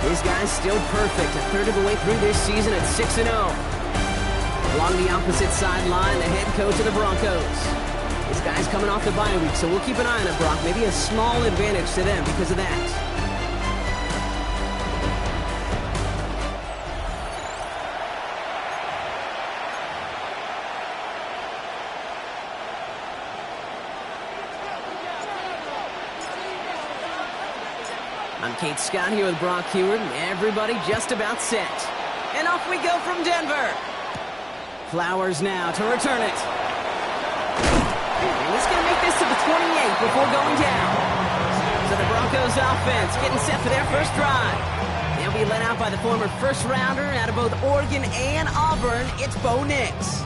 This guy's still perfect, a third of the way through this season at 6-0. Along the opposite sideline, the head coach of the Broncos. This guy's coming off the bye week, so we'll keep an eye on it, Brock. Maybe a small advantage to them because of that. I'm Kate Scott here with Brock Heward, and everybody just about set. And off we go from Denver. Flowers now to return it. And he's going to make this to the 28 before going down. So the Broncos offense getting set for their first drive. They'll be led out by the former first-rounder out of both Oregon and Auburn. It's Bo Nix.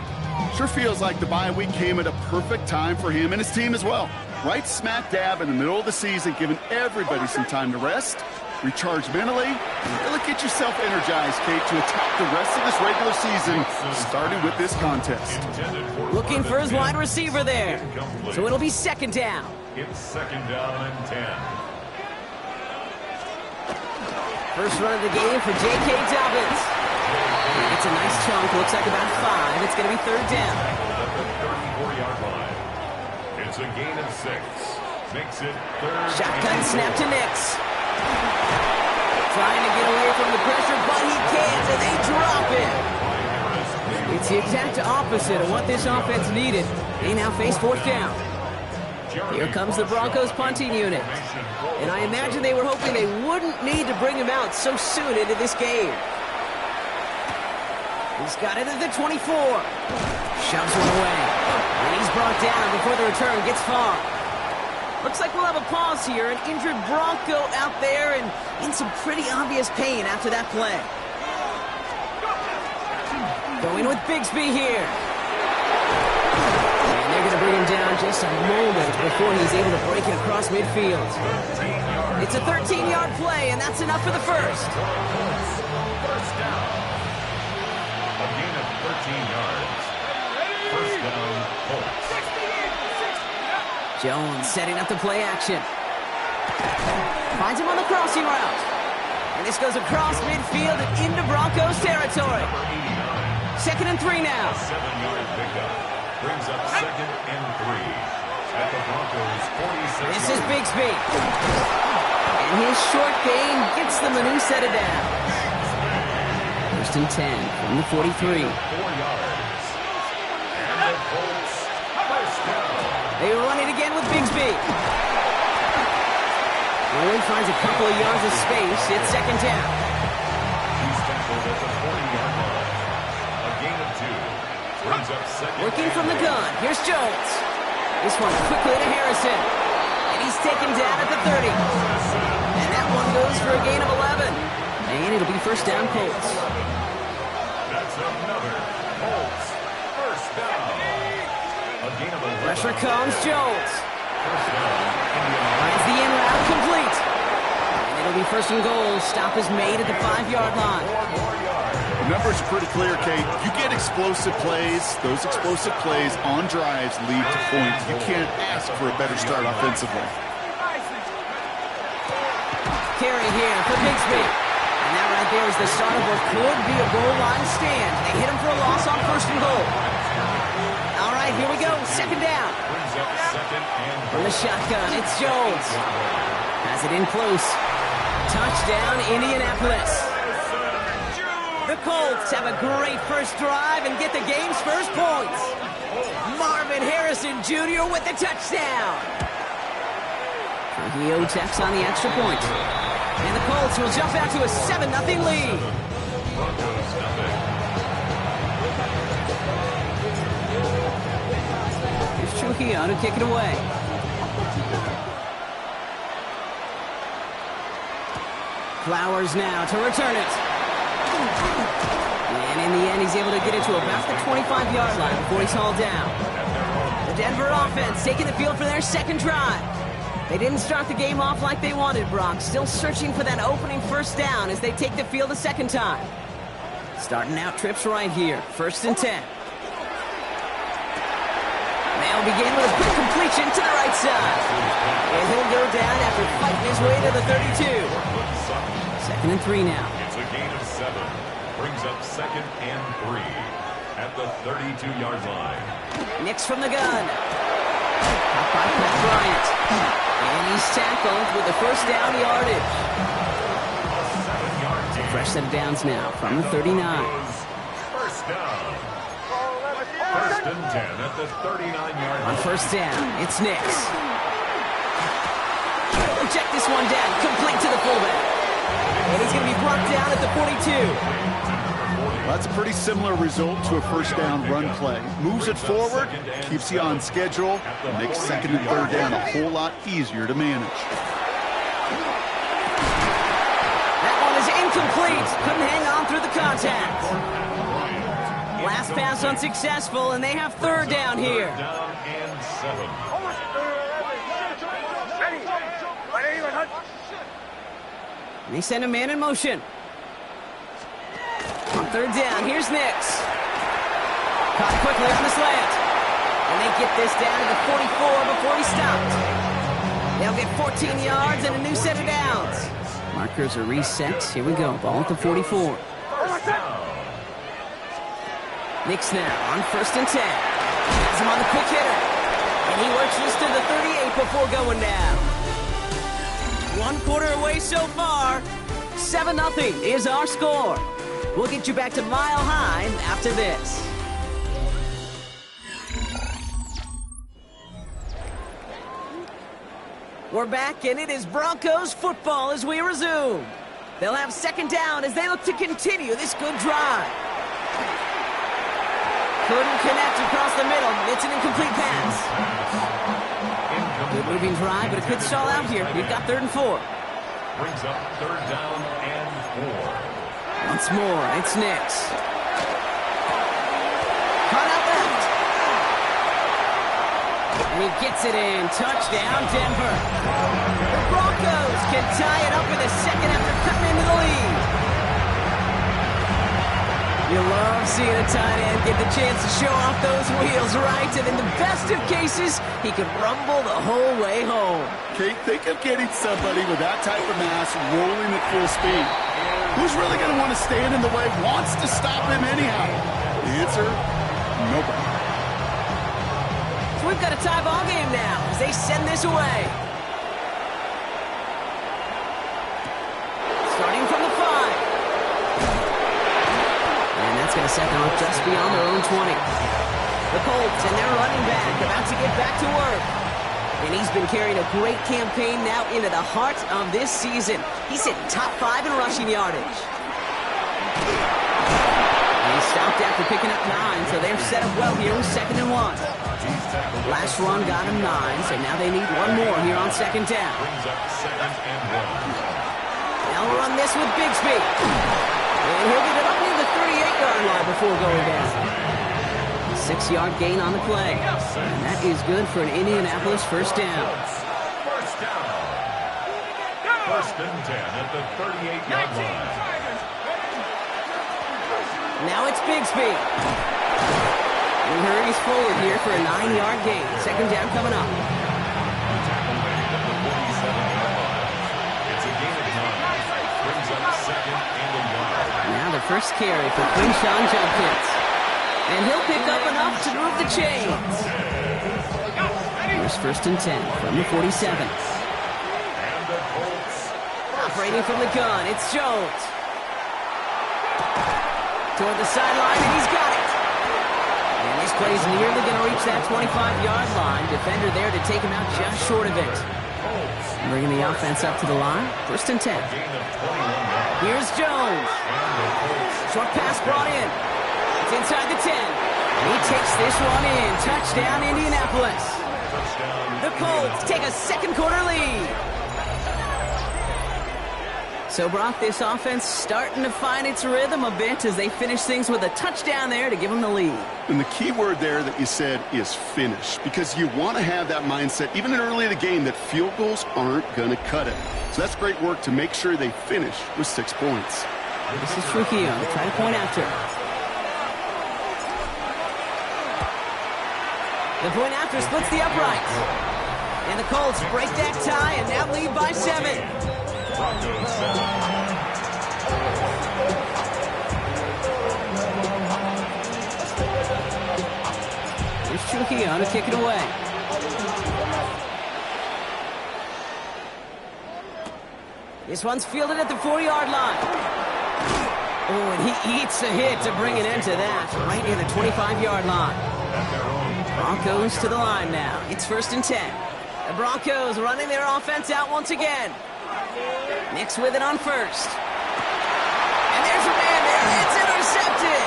Sure feels like the bye week came at a perfect time for him and his team as well. Right smack dab in the middle of the season, giving everybody some time to rest, recharge mentally, and really get yourself energized, Kate, to attack the rest of this regular season, starting with this contest. Looking for his wide receiver there. So it'll be second down. It's second down and 10. First run of the game for J.K. Dobbins. It's a nice chunk. Looks like about 5. It's going to be third down. At the 34-yard line. It's a gain of 6. Makes it third. Shotgun snap to Nix. Trying to get away from the pressure, but he can't, and they drop it. It's the exact opposite of what this offense needed. They now face fourth down. Here comes the Broncos punting unit. And I imagine they were hoping they wouldn't need to bring him out so soon into this game. He's got it at the 24. Shoves one away. And he's brought down before the return gets far. Looks like we'll have a pause here. An injured Bronco out there and in some pretty obvious pain after that play. Going with Bigsby here. And they're going to bring him down just a moment before he's able to break it across midfield. It's a 13-yard play, and that's enough for the first. First down. A gain of 13 yards. First down, Colts. Jones setting up the play action. Finds him on the crossing route. And this goes across midfield and into Broncos territory. 2nd and 3 now. A 7-yard pickup brings up 2nd and 3 at the Broncos 46. This is Bigsby. And his short gain gets them a new set of downs. 1st and 10 from the 43. 4 yards. And the Colts first down. They run it again with Bigsby. Lloyd finds a couple of yards of space. It's second down. He's tackled at the 40-yard line. A gain of 2. Brings up second. Working from the gun. Here's Jones. This one quickly to Harrison. And he's taken down at the 30. And that one goes for a gain of 11. And it'll be first down Colts. That's another Colts first down. A gain of 11. Pressure comes, Jones. First down, Indiana. Finds the in route complete. And it'll be first and goal. Stop is made at the 5-yard line. 4 more yards. The numbers are pretty clear, Kate. You get explosive plays. Those explosive plays on drives lead to points. You can't ask for a better start offensively. Carry here for Bigsby. And that right there is the start of what could be a goal line stand. They hit him for a loss on first and goal. All right, here we go. Second down. Brings up second and From the shotgun, it's Jones. Has it in close. Touchdown, Indianapolis. The Colts have a great first drive and get the game's first points. Marvin Harrison Jr. with the touchdown. Trujillo checks on the extra point. And the Colts will jump out to a 7-0 lead. Broncos nothing. Here's Trujillo to kick it away. Flowers now to return it. And in the end, he's able to get it to about the 25-yard line before he's hauled down. The Denver offense taking the field for their second drive. They didn't start the game off like they wanted, Brock. Still searching for that opening first down as they take the field a second time. Starting out trips right here. 1st and 10. They'll begin with a quick completion to the right side. And he'll go down after fighting his way to the 32. 2nd and 3 now. It's a gain of 7. Brings up 2nd and 3 at the 32-yard line. Nix from the gun. Caught by Pat Bryant. And he's tackled with the first down yardage. Fresh set of downs now from the 39. First down. 1st and 10 at the 39-yard line. On first down, it's Nix. Check this one down, complete to the fullback. And he's going to be brought down at the 42. That's a pretty similar result to a first down run play. Moves it forward, keeps you on schedule, and makes 2nd and 3rd down a whole lot easier to manage. That one is incomplete. Couldn't hang on through the contact. Last pass unsuccessful, and they have 3rd down here. Down and 7. And they send a man in motion. On 3rd down, here's Nix. Caught quickly on the slant. And they get this down to the 44 before he stopped. They'll get 14 yards and a new set of downs. Markers are reset. Here we go. Ball at the 44. Nix now on 1st and 10. Has him on the quick hitter. And he works this to the 38 before going down. 1 quarter away so far. 7-0 is our score. We'll get you back to Mile High after this. We're back, and it is Broncos football as we resume. They'll have 2nd down as they look to continue this good drive. Couldn't connect across the middle. It's an incomplete pass. Good moving drive, but it could stall out here. You've got 3rd and 4. Brings up 3rd down and 4. Once more, it's Nix. Caught out left. And he gets it in. Touchdown, Denver. The Broncos can tie it up in the 2nd after cutting into the lead. You love seeing a tight end get the chance to show off those wheels, right? And in the best of cases, he could rumble the whole way home. Kate, think of getting somebody with that type of mass rolling at full speed. Who's really going to want to stand in the way, wants to stop him anyhow? The answer, nobody. So we've got a tie ball game now as they send this away. Starting from the 5. And that's going to set them up just beyond their own 20. The Colts and their running back about to get back to work. And he's been carrying a great campaign now into the heart of this season. He's sitting top 5 in rushing yardage. And he stopped after picking up 9, so they're set up well here with 2nd and 1. Last run got him 9, so now they need one more here on 2nd down. Brings up 2nd and 1. They'll run this with Bigsby. And he'll get it up near the 38-yard line before going down. 6-yard gain on the play. And that is good for an Indianapolis first down. First down. 1st and 10 at the 38-yard line. Now it's Bigsby. And he hurries forward here for a 9-yard gain. 2nd down coming up. Tackle made at the 47-yard line. It's a gain of 9. Brings up 2nd and a yard. Now the first carry for Quinshawn Judkins. And he'll pick up enough to move the chains. Here's 1st and 10 from the 47. And the Colts. Operating from the gun, it's Jones. Toward the sideline, and he's got it. And this play's nearly going to reach that 25-yard line. Defender there to take him out just short of it. Bringing the offense up to the line. 1st and 10. Here's Jones. Short pass brought in. It's inside the 10. And he takes this one in. Touchdown, Indianapolis. The Colts take a 2nd quarter lead. So, Brock, this offense starting to find its rhythm a bit as they finish things with a touchdown there to give them the lead. And the key word there that you said is finish, because you want to have that mindset, even early in the game, that field goals aren't going to cut it. So that's great work to make sure they finish with 6 points. This is Trujillo. Try to point after. The point after splits the uprights. And the Colts break that tie and now lead by 7. Trujillo to kick it away. This one's fielded at the 4-yard line. Oh, and he eats a hit to bring an end to that, right near the 25-yard line. Broncos to the line now. It's 1st and 10. The Broncos running their offense out once again. Nix with it on 1st. And there's a man there. It's intercepted.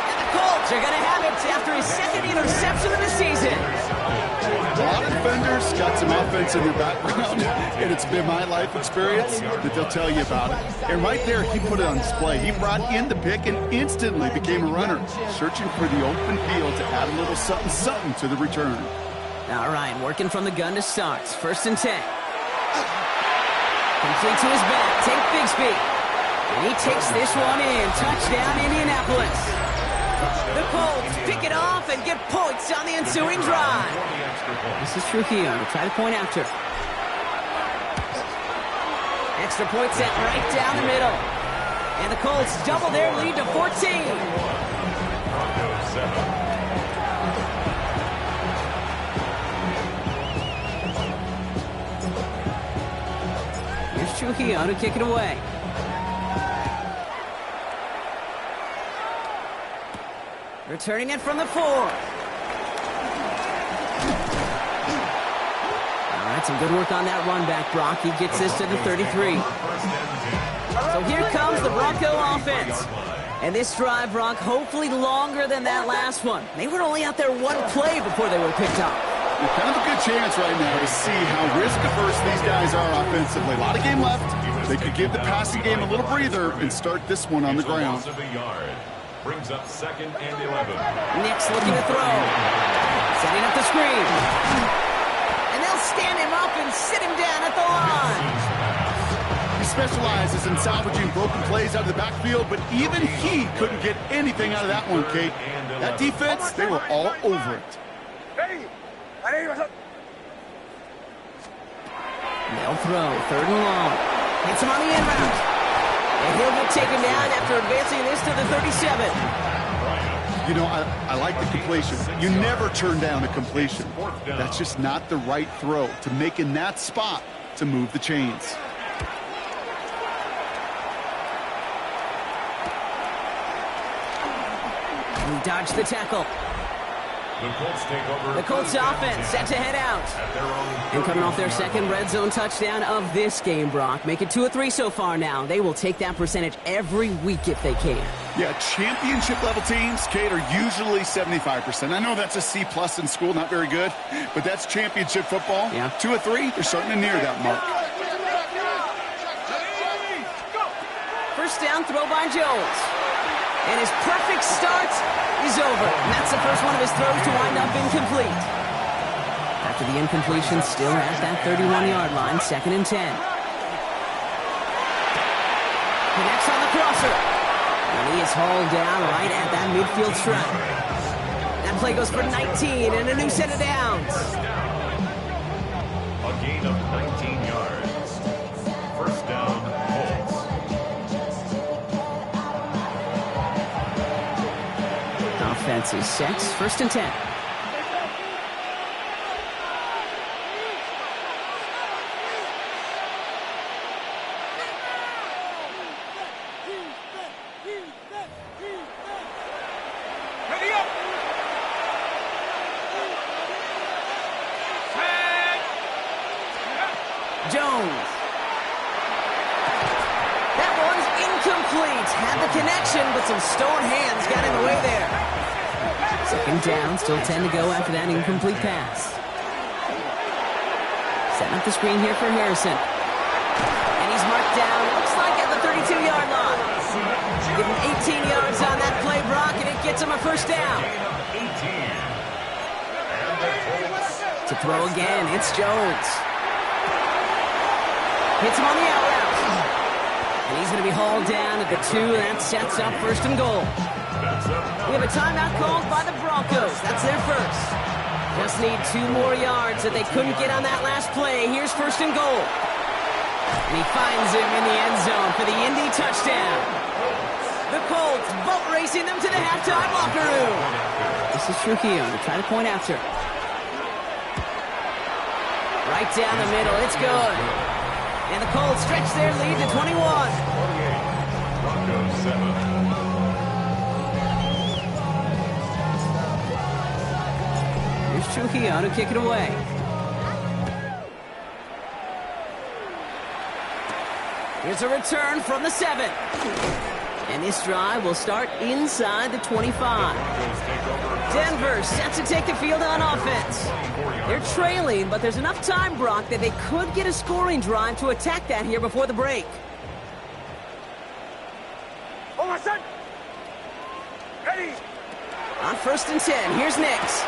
And the Colts are going to have it after his 2nd interception of the season. A lot of defenders got some offense in their background, and it's been my life experience that they'll tell you about it. And right there, he put it on display. He brought in the pick and instantly became a runner, searching for the open field to add a little something to the return. All right, working from the gun to start. 1st and 10. Complete to his back. Take Bigsby. And he takes this one in. Touchdown, Indianapolis. The Colts pick it off and get points on the ensuing drive. This is Trujillo to try to point after. Extra point set right down the middle. And the Colts double their lead to 14. Broncos 7. Here's Trujillo to kick it away. Returning it from the 4. All right, some good work on that run back, Brock. He gets this to the 33. So here comes the Bronco offense. And this drive, Brock, hopefully longer than that last one. They were only out there one play before they were picked up. Kind of a good chance right now to see how risk-averse these guys are offensively. A lot of game left. They could give the passing game a little breather and start this one on the ground. Brings up 2nd and 11. Nix looking to throw. Setting up the screen. And they'll stand him up and sit him down at the line. He specializes in salvaging broken plays out of the backfield, but even he couldn't get anything out of that one, Kate. That defense, they were all over it. They'll throw. 3rd and long. Hits him on the end route. And he'll get taken down after advancing this to the 37. You know, I like the completion. You never turn down a completion. That's just not the right throw to make in that spot to move the chains. He dodged the tackle. The Colts take over. The Colts offense set to head out. And coming off their 2nd red zone touchdown of this game, Brock. Make it 2 of 3 so far now. They will take that percentage every week if they can. Yeah, championship level teams, Kate, are usually 75%. I know that's a C+ in school, not very good, but that's championship football. Yeah. 2 of 3, they're starting to near that mark. 1st down throw by Jones. And his perfect start is over. And that's the first one of his throws to wind up incomplete. After the incompletion, still at that 31-yard line, 2nd and 10. Connects on the crosser. And he is hauled down right at that midfield stripe. That play goes for 19 and a new set of downs. A gain of 19 yards. 1st down, Colts. Offense is set. 1st and 10. Jones. That one's incomplete. Had the connection, but some stone hands got in the way there. 2nd down, still 10 to go after that incomplete pass. Setting up the screen here for Harrison. And he's marked down, looks like at the 32-yard line. Give him 18 yards on that play, Brock, and it gets him a 1st down. To throw again, it's Jones. Hits him on the out route. And he's going to be hauled down at the 2, and that sets up 1st and goal. We have a timeout called by the Broncos. That's their first. Just need 2 more yards that they couldn't get on that last play. Here's 1st and goal. And he finds him in the end zone for the Indy touchdown. The Colts boat racing them to the halftime locker room. This This is Trujillo to try to point after. Right down the middle. It's good. And the Colts stretch their lead to 21. 48. Broncos 7. Here's Trujillo to kick it away. Here's a return from the 7. And this drive will start inside the 25. Denver set to take the field on offense. They're trailing, but there's enough time, Brock, that they could get a scoring drive to attack that here before the break. On 1st and 10, here's Nix.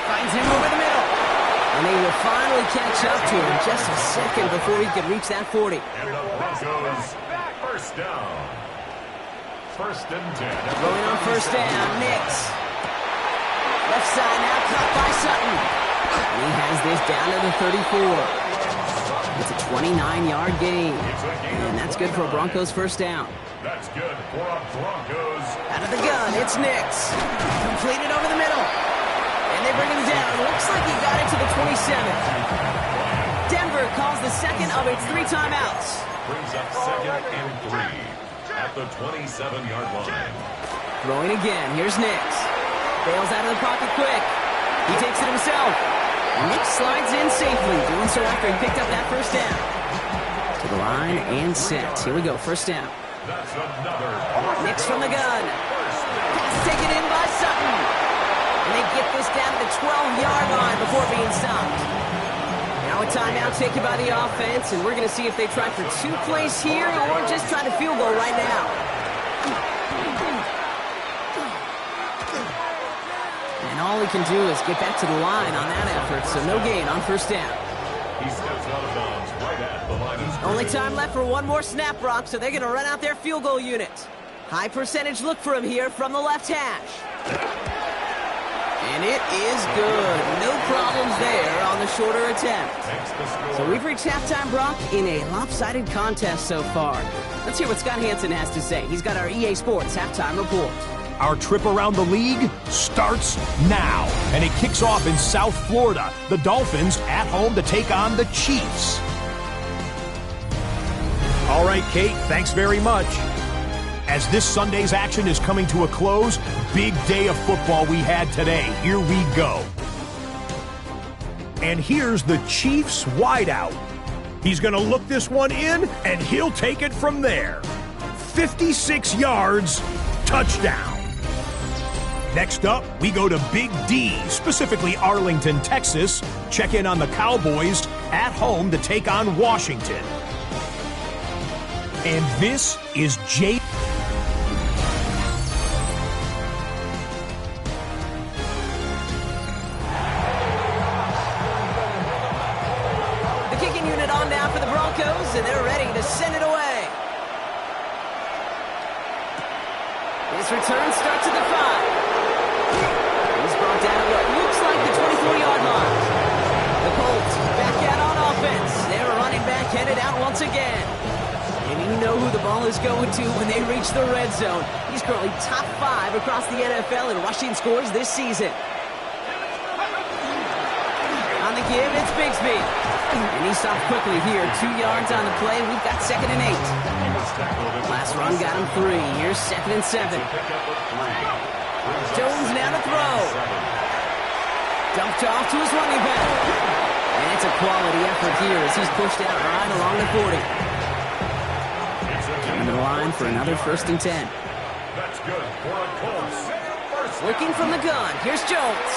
Finds him over the middle. And they will finally catch up to him just a second before he could reach that 40. And the Broncos first down. 1st and 10. Going on 1st down, Nix. Left side now caught by Sutton. And he has this down to the 34. It's a 29-yard gain. And that's good for a Broncos first down. That's good for a Broncos. Out of the gun, it's Nix. Completed over the middle. And they bring him down. Looks like he got it to the 27. Denver calls the second of its 3 timeouts. Brings up 2nd and 3 at the 27-yard line. Throwing again. Here's Nix. Bails out of the pocket quick. He takes it himself. And Nix slides in safely, doing so after he picked up that first down. To the line and set. Here we go, first down. That's another. Nix from the gun. Pass taken in by Sutton. And they get this down to the 12-yard line before being stopped. Now a timeout taken by the offense, and we're going to see if they try for 2 plays here or just try to field goal right now. And all he can do is get back to the line on that effort, so no gain on first down. He steps out of bounds right at the line of scrimmage. Only time left for one more snap, Brock, so they're going to run out their field goal unit. High percentage look for him here from the left hash. And it is good. No problems there on the shorter attempt. So we've reached halftime, Brock, in a lopsided contest so far. Let's hear what Scott Hansen has to say. He's got our EA Sports halftime report. Our trip around the league starts now, and it kicks off in South Florida. The Dolphins at home to take on the Chiefs. All right, Kate, thanks very much. As this Sunday's action is coming to a close, big day of football we had today. Here we go. And here's the Chiefs wideout. He's going to look this one in, and he'll take it from there. 56 yards, touchdown. Next up, we go to Big D, specifically Arlington, Texas. Check in on the Cowboys at home to take on Washington. And this is Jay. The kicking unit on now for the Broncos, and they're ready to send it away. This return starts at the 5. He's brought down at what looks like the 24-yard line. The Colts back out on offense. Their running back headed out once again. And you know who the ball is going to when they reach the red zone. He's currently top 5 across the NFL in rushing scores this season. On the give, it's Bigsby. And he stopped quickly here. 2 yards on the play. We've got 2nd and 8. Last run got him 3. Here's 2nd and 7. Jones now to throw. Dumped off to his running back. And it's a quality effort here as he's pushed out right along the 40. Coming to the line for another 1st and 10. That's good for a Colts. Looking from the gun. Here's Jones.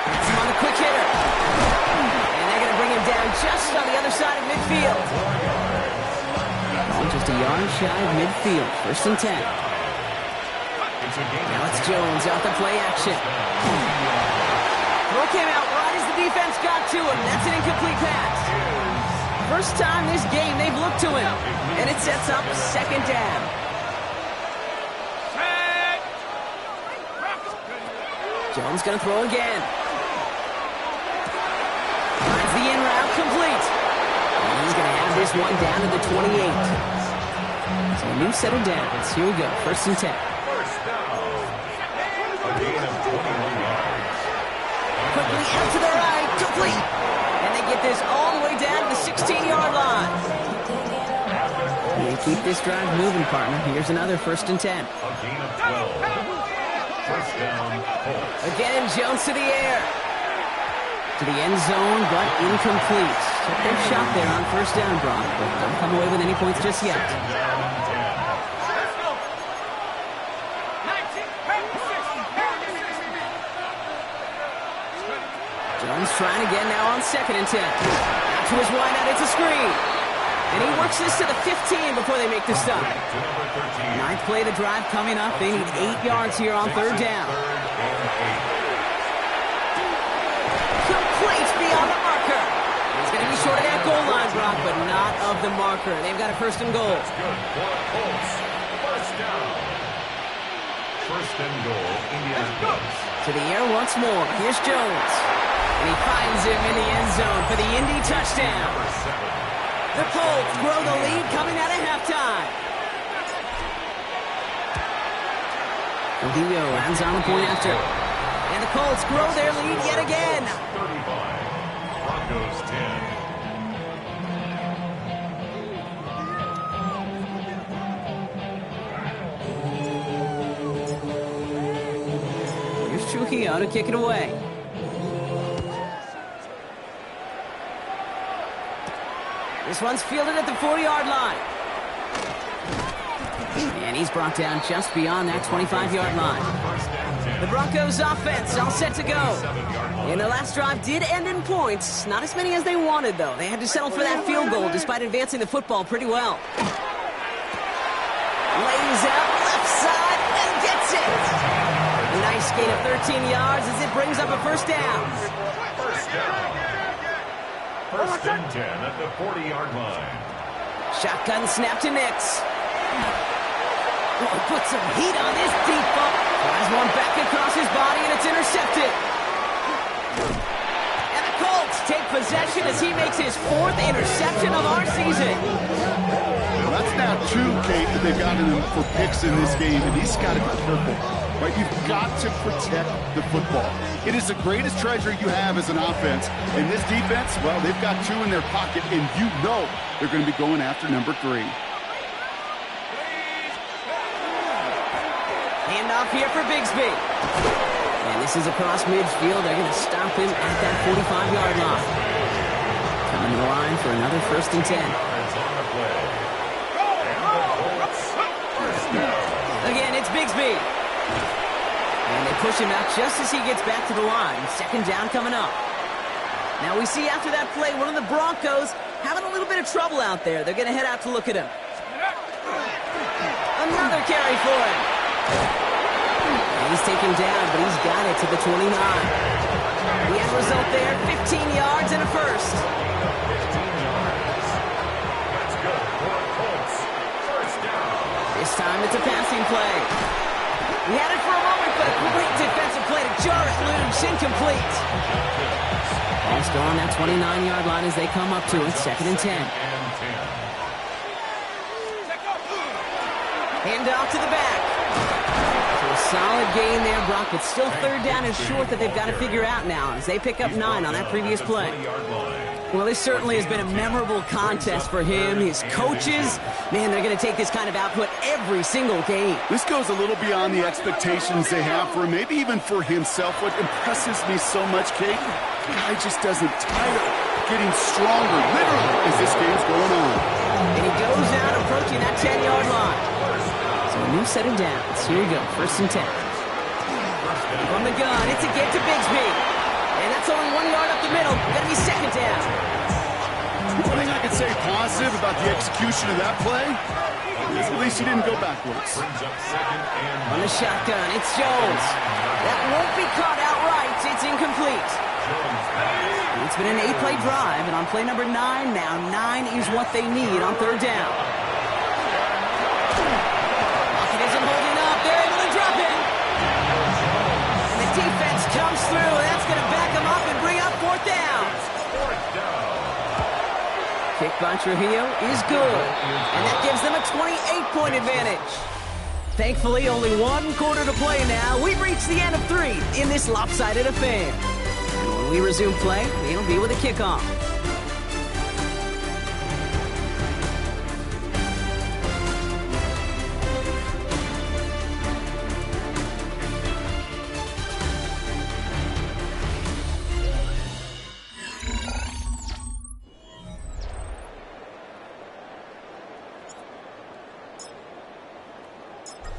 That's him on the quick hitter. And they're going to bring him down just on the other side of midfield. Ball just a yard shy of midfield. 1st and 10. Now it's Jones out the play action. Throw came out right as the defense got to him. That's an incomplete pass. First time this game they've looked to him. And it sets up 2nd down. Jones going to throw again. Finds the in route complete. And he's going to have this one down to the 28. So a new set of downs. Here we go. 1st and 10. First down. A gain of 21 yards. Quickly out to the right. Complete. And they get this all the way down to the 16-yard line. They keep this drive moving, partner. Here's another 1st and 10. A gain of 12. First down, Colts. Again, Jones to the air. To the end zone, but incomplete. Took their shot there on 1st down, Brock, but don't come away with any points just yet. Jones trying again now on 2nd and 10. Out to his wideout, it's a screen. And he works this to the 15 before they make the stop. 9th play of the drive coming up. They need 8 yards here on 3rd down. Complete beyond the marker. It's going to be short of that goal line, Brock, but not of the marker. They've got a 1st and goal. First down. 1st and goal, Indianapolis. To the air once more. Here's Jones. And he finds him in the end zone for the Indy touchdown. The Colts grow the lead coming out of halftime. Odillo ends on the point after. And the Colts grow their lead yet again. 35. Broncos 10. Here's Trujillo to kick it away. This one's fielded at the 4-yard line. And he's brought down just beyond that 25-yard line. The Broncos offense all set to go. And the last drive did end in points. Not as many as they wanted, though. They had to settle for that field goal despite advancing the football pretty well. Lays out left side and gets it. Nice gain of 13 yards as it brings up a 1st down. First and 10 at the 40-yard line. Shotgun snap to Nix. Oh, put some heat on this deep ball. Flies one back across his body, and it's intercepted. And the Colts take possession as he makes his 4th interception of our season. Well, that's now 2, Kate, that they've gotten him for picks in this game, and he's got to be careful. Right? You've got to protect the football. It is the greatest treasure you have as an offense. And this defense, well, they've got 2 in their pocket, and you know they're going to be going after number 3. Handoff here for Bigsby. And this is across midfield. They're going to stop him at that 45-yard line. Coming to the line for another 1st and 10. Again, it's Bigsby. And they push him out just as he gets back to the line. 2nd down coming up. Now we see after that play, one of the Broncos having a little bit of trouble out there. They're going to head out to look at him. Another carry for him. And he's taken down, but he's got it to the 29. The end result there, 15 yards and a 1st. 15 yards. That's good for the Colts. First down. This time it's a passing play. He had it for a moment, but a great defensive play to jar it loose, incomplete. Ball's still on that 29-yard line as they come up to it, 2nd and 10. Hand off to the back. So a solid gain there, Brock. It's still 3rd down and short that they've got to figure out now as they pick up 9 on that previous play. Well, this certainly has been a memorable contest for him. His coaches, man, they're going to take this kind of output every single game. This goes a little beyond the expectations they have for him, maybe even for himself. What impresses me so much, Kate, the guy just doesn't tire, getting stronger, literally, as this game's going on. And he goes out approaching that 10-yard line. So a new set of downs. Here we go, 1st and 10. From the gun, it's a get to Bigsby. And that's only 1 yard up the middle. Gonna be 2nd down. One thing I can say positive about the execution of that play is at least he didn't go backwards. On the shotgun, it's Jones. That won't be caught outright. It's incomplete. It's been an 8-play drive, and on play number 9 now, 9 is what they need on 3rd down. Lockett isn't holding up. They're able to drop it. And the defense comes through. That's going to back them up and bring up 4th down. Kick by Trujillo is good, and that gives them a 28-point advantage. Thankfully, only 1 quarter to play now. We've reached the end of 3 in this lopsided affair. And when we we resume play, it'll be with a kickoff.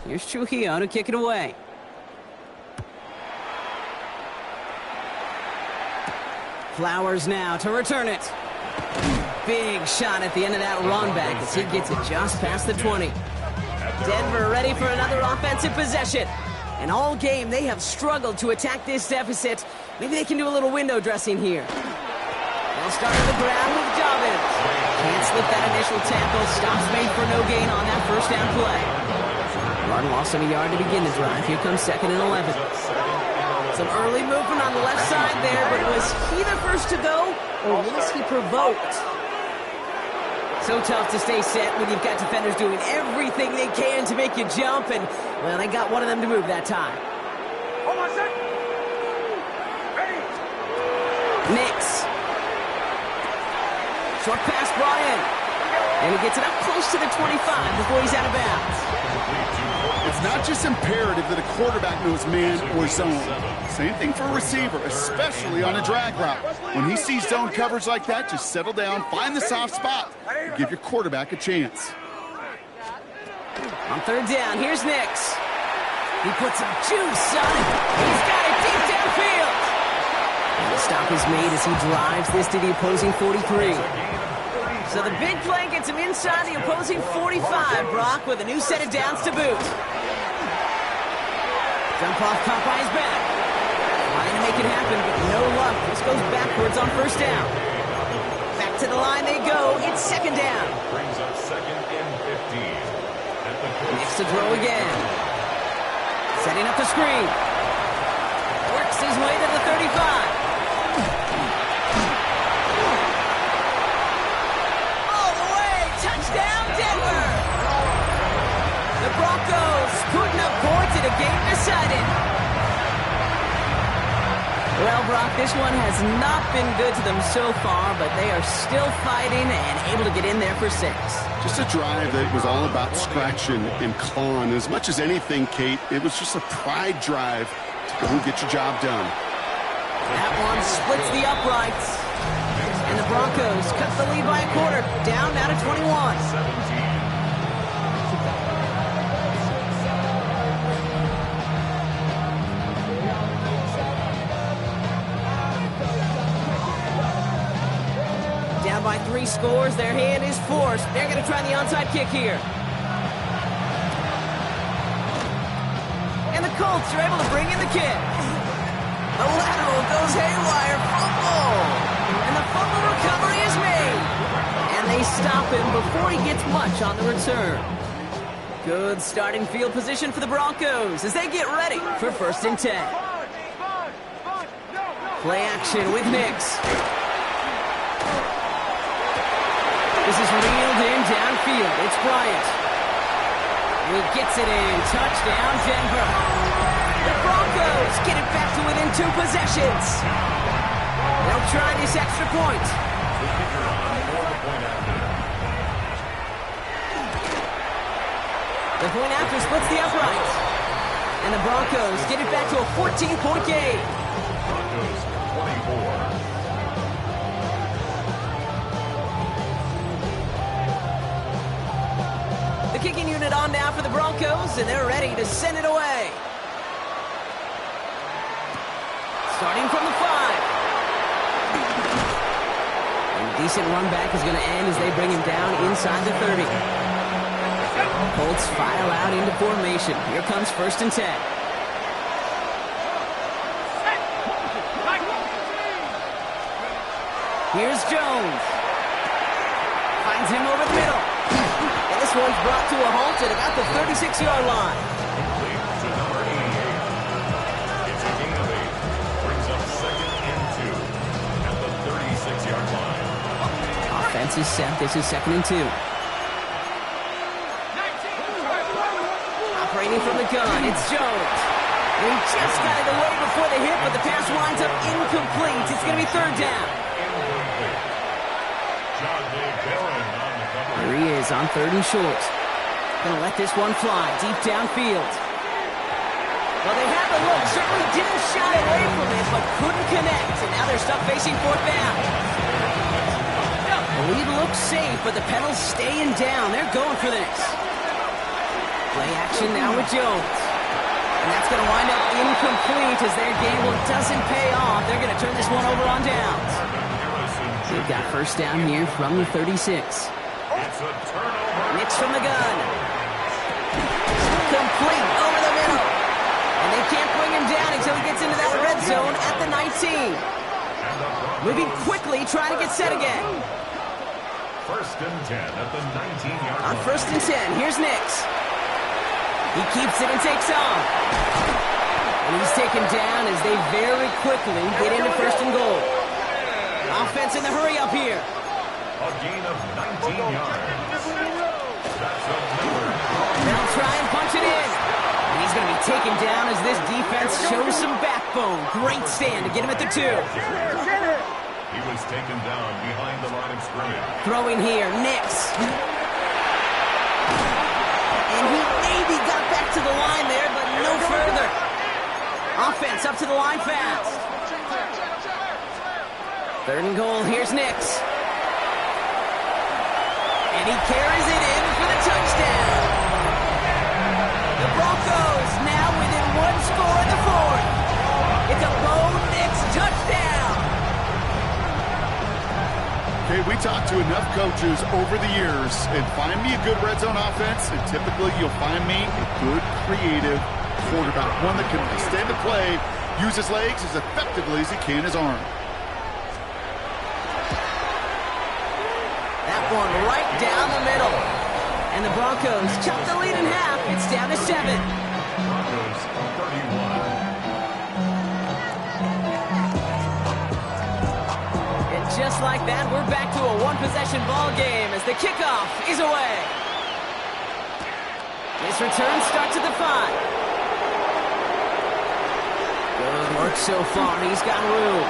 Here's Trujillo to kick it away. Flowers now to return it. Big shot at the end of that run back as he gets it just past the 20. Denver ready for another offensive possession. And all game, they have struggled to attack this deficit. Maybe they can do a little window dressing here. They'll start on the ground with Dobbins. Can't slip that initial tackle. Stops made for no gain on that first down play. Run loss of a yard to begin the drive. Here comes 2nd and 11. Some early movement on the left side there, but was he the first to go, or was he provoked? So tough to stay set when you've got defenders doing everything they can to make you jump, and, well, they got one of them to move that time. Nix. Short pass brought in. And he gets it up close to the 25 before he's out of bounds. It's not just imperative that a quarterback knows man or zone. Same thing for a receiver, especially on a drag route. When he sees zone coverage like that, just settle down, find the soft spot, and give your quarterback a chance. On 3rd down, here's Nix. He puts some juice on it. He's got it deep downfield. And the stop is made as he drives this to the opposing 43. So the big play gets him inside the opposing 45, Brock, with a new set of downs to boot. Jump off caught by his back. Trying to make it happen, but no luck. This goes backwards on 1st down. Back to the line they go. It's 2nd down. Brings up 2nd and 15. Next to throw again. Setting up the screen. Works his way to the 35. Touchdown, Denver! The Broncos putting up points in a game decided. Well, Brock, this one has not been good to them so far, but they are still fighting and able to get in there for 6. Just a drive that was all about scratching and clawing. As much as anything, Kate, it was just a pride drive to go and get your job done. That one splits the uprights. And the Broncos cut the lead by a quarter, down now to 21. Down by 3 scores, their hand is forced. They're going to try the onside kick here. And the Colts are able to bring in the kick. The lateral goes haywire, fumble. And the fumble recovery is made. And they stop him before he gets much on the return. Good starting field position for the Broncos as they get ready for 1st and 10. Play action with Nix. This is reeled in downfield. It's Bryant. He gets it in. Touchdown, Denver. The Broncos get it back to within 2 possessions. They'll try this extra point. The point after splits the uprights. And the Broncos get it back to a 14-point game. Broncos 24. The kicking unit on now for the Broncos, and they're ready to send it away. Starting from the 5. A decent run back is going to end as they bring him down inside the 30. Colts file out into formation. Here comes 1st and 10. Here's Jones. Finds him over the middle. And this one's brought to a halt at about the 36-yard line. To number 88. It's a gain of 8. Brings up 2nd and 2 at the 36-yard line. Offense is set. This is 2nd and 2. Operating from the gun, it's Jones. He just got it away before the hit, but the pass winds up incomplete. It's going to be third down. Here he is on third and short. Going to let this one fly deep downfield. Well, they had the look. Certainly didn't shy away from it, but couldn't connect. And now they're stuck facing fourth down. The lead looks safe, but the pedal's staying down. They're going for this. Play action now with Jones. And that's going to wind up incomplete as their gamble doesn't pay off. They're going to turn this one over on downs. They've got first down here from the 36. It's a turnover. Nix from the gun. Complete over the middle. And they can't bring him down until he gets into that red zone at the 19. Moving quickly, trying to get set again. First and 10 at the 19-yard line. On first and 10, here's Nix. He keeps it and takes off. And he's taken down as they very quickly get into first and goal. Offense in the hurry up here. A gain of 19 yards. That's a number. They'll try and punch it in. And he's going to be taken down as this defense shows some backbone. Great stand to get him at the 2. He was taken down behind the line of scrimmage. Throwing here, Nix. And he maybe got back to the line there, but no further. Offense up to the line fast. Third and goal, here's Nix. And he carries it in for the touchdown. The Broncos now within one score in the fourth. It's a Bo Nix touchdown. Okay, we talked to enough coaches over the years, and find me a good red zone offense, and typically you'll find me a good, creative quarterback, one that can extend the play, use his legs as effectively as he can his arm. That one right down the middle. And the Broncos chop the lead in half. It's down to 7. Broncos 31. And just like that, we're back to a one-possession ball game as the kickoff is away. His return starts at the 5. Good work so far. He's got room.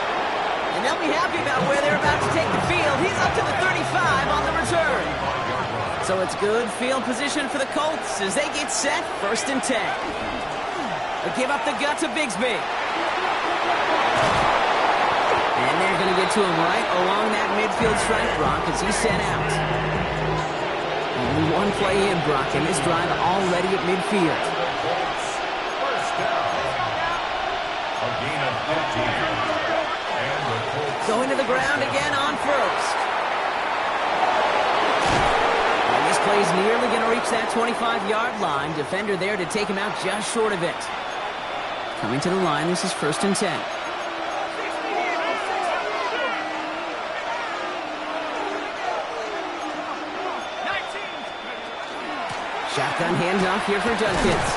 And they'll be happy about where they're about to take the field. He's up to the 35 on the return. So it's good field position for the Colts as they get set, first and 10. They give up the gut to Bigsby. And they're going to get to him right along that midfield stripe, Brock, as he's set out. Only one play in, Brock, and this drive already at midfield. First down. A gain of 15. And the Colts Going to the ground again on first. And this play's nearly going to reach that 25-yard line. Defender there to take him out just short of it. Coming to the line, this is first and 10. Shotgun handoff here for Judkins.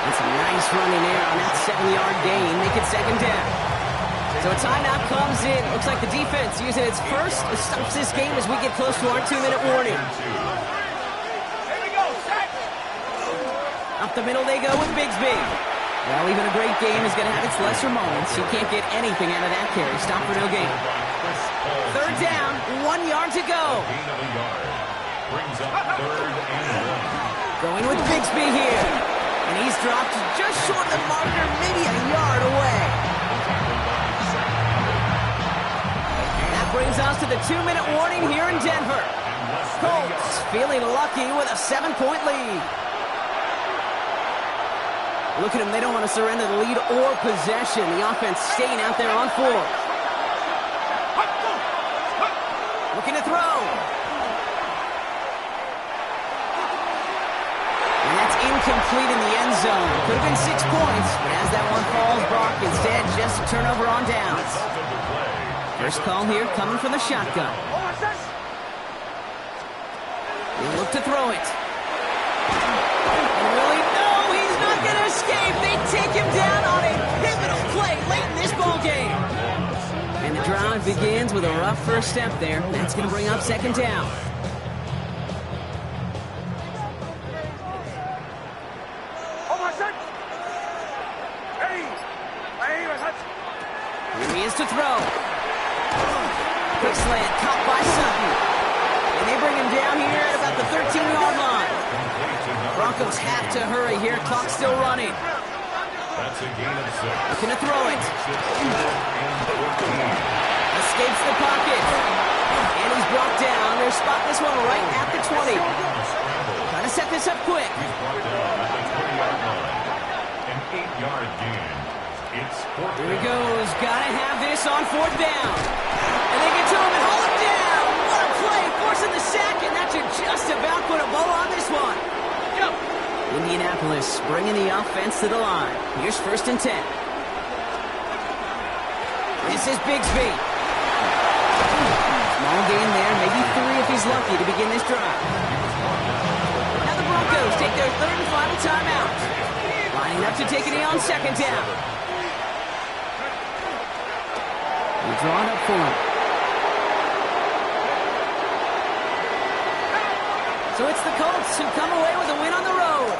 That's a nice running there on that 7-yard gain. Make it second down. So a timeout comes in. Looks like the defense using its first stops this game as we get close to our 2-minute warning. Up the middle they go with Bigsby. Well, even a great game is going to have its lesser moments. You can't get anything out of that carry. Stop for no gain. Third down, 1 yard to go. gain of a yard. Brings up third and 1. Going with Bigsby here. And he's dropped just short of the marker, maybe a yard away. That brings us to the 2-minute warning here in Denver. Colts feeling lucky with a 7-point lead. Look at them, they don't want to surrender the lead or possession. The offense staying out there on 4. Looking to throw. And that's incomplete in the end zone. Could have been 6 points, but as that one falls, Brock, instead just a turnover on downs. First call here coming from the shotgun. They look to throw it. And really, no, he's not going to escape. They take him down on a pivotal play late in this ball game. And the drive begins with a rough first step there. That's going to bring up second down. Here he is to throw. Quick slant, caught by Sutton. And they bring him down here at about the 13-yard line. Broncos have to hurry here. Clock still running. That's a gain of 6. Looking to throw it. Escapes the pocket. And he's brought down. They're spotting this one right at the 20. Trying to set this up quick. He's brought down at the 20-yard line. An 8-yard gain. It's 4th Here he down. goes. Gotta have this on 4th down. And they get to him and haul him down. What a play. Forcing the sack, and that should just about put a bow on this one. Indianapolis bringing the offense to the line. Here's 1st and 10. This is Bigsby. Small gain there, maybe 3 if he's lucky to begin this drive. Now the Broncos take their 3rd and final timeout. Lining up to take it on 2nd down. We draw it up for him. So it's the Colts who come away with a win on the road.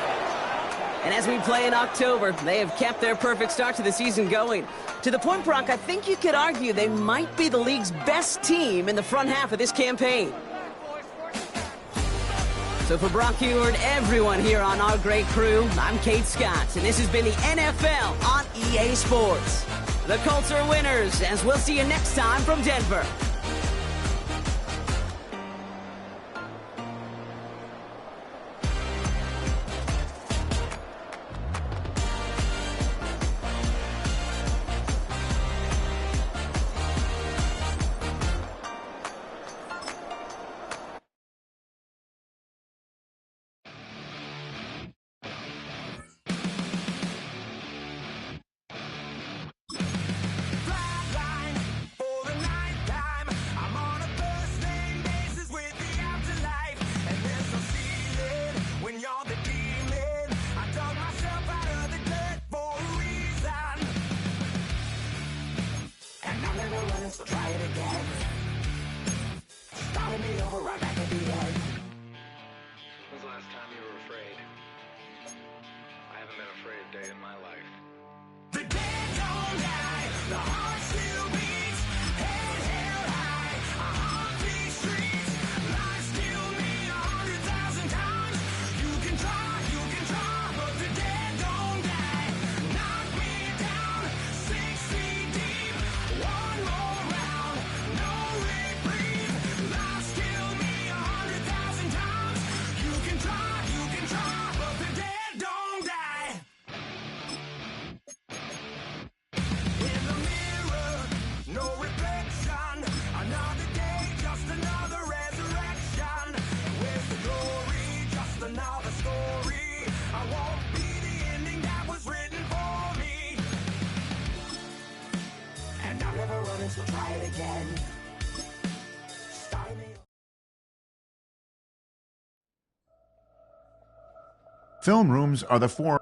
And as we play in October, they have kept their perfect start to the season going. To the point, Brock, I think you could argue they might be the league's best team in the front half of this campaign. So for Brock Huard, everyone here on our great crew, I'm Kate Scott, and this has been the NFL on EA Sports. The Colts are winners, as we'll see you next time from Denver. Try it again. Starting me over right back at the end. When's the last time you were afraid? I haven't been afraid a day in my life. The dead don't die, the heart still beats, head held high, I haunt these streets, lies kill me 100,000 times. You can try, but the dead don't die. Knock me down, 6 feet deep, one more round, no reprieve. Lies kill me 100,000 times. You can try, but the dead don't die. In the mirror, no reflection. Another day, just another resurrection. Where's the glory? Just another story. I won't be the ending that was written for me. And I'm never running, so try it again. Start me. Film rooms are the form.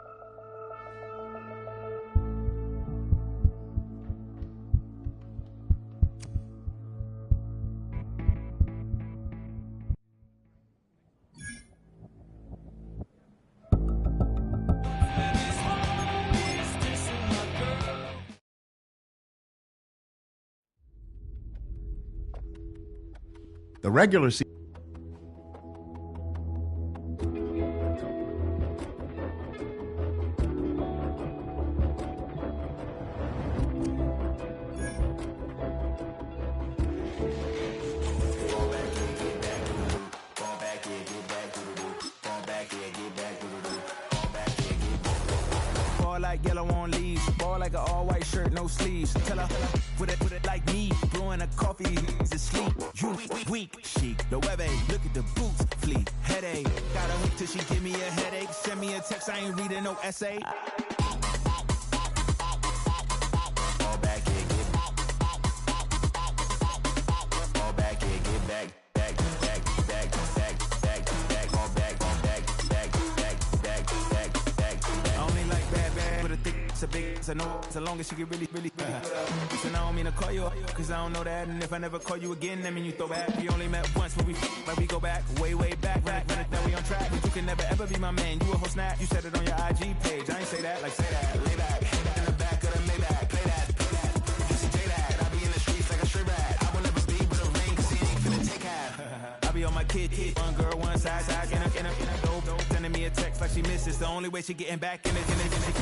The regular season. Ball like yellow on leaves. Ball like an all-white shirt, no sleeves. Tell her, put it like me. Blowing a coffee, he's asleep. You weak, chic. The web look at the boots, fleet. Headache. Got a hook till she give me a headache. Send me a text, I ain't reading no essay. Fall back here, get fall back here, get back. I only like bad, with a thick, it's a big, it's a no, as long as you get really. Listen, I don't mean to call you up, cause I don't know that, and if I never call you again, that mean you throw back. We only met once, but we go back, way back, run it down, we on track. But you can never ever be my man, you a whole snap, you said it on your IG page, I ain't say that, like say that, lay back, in the back of the Maybach, play that. kid. One girl, one side, in a dope, sending me a text like she misses. The only way she getting back in it.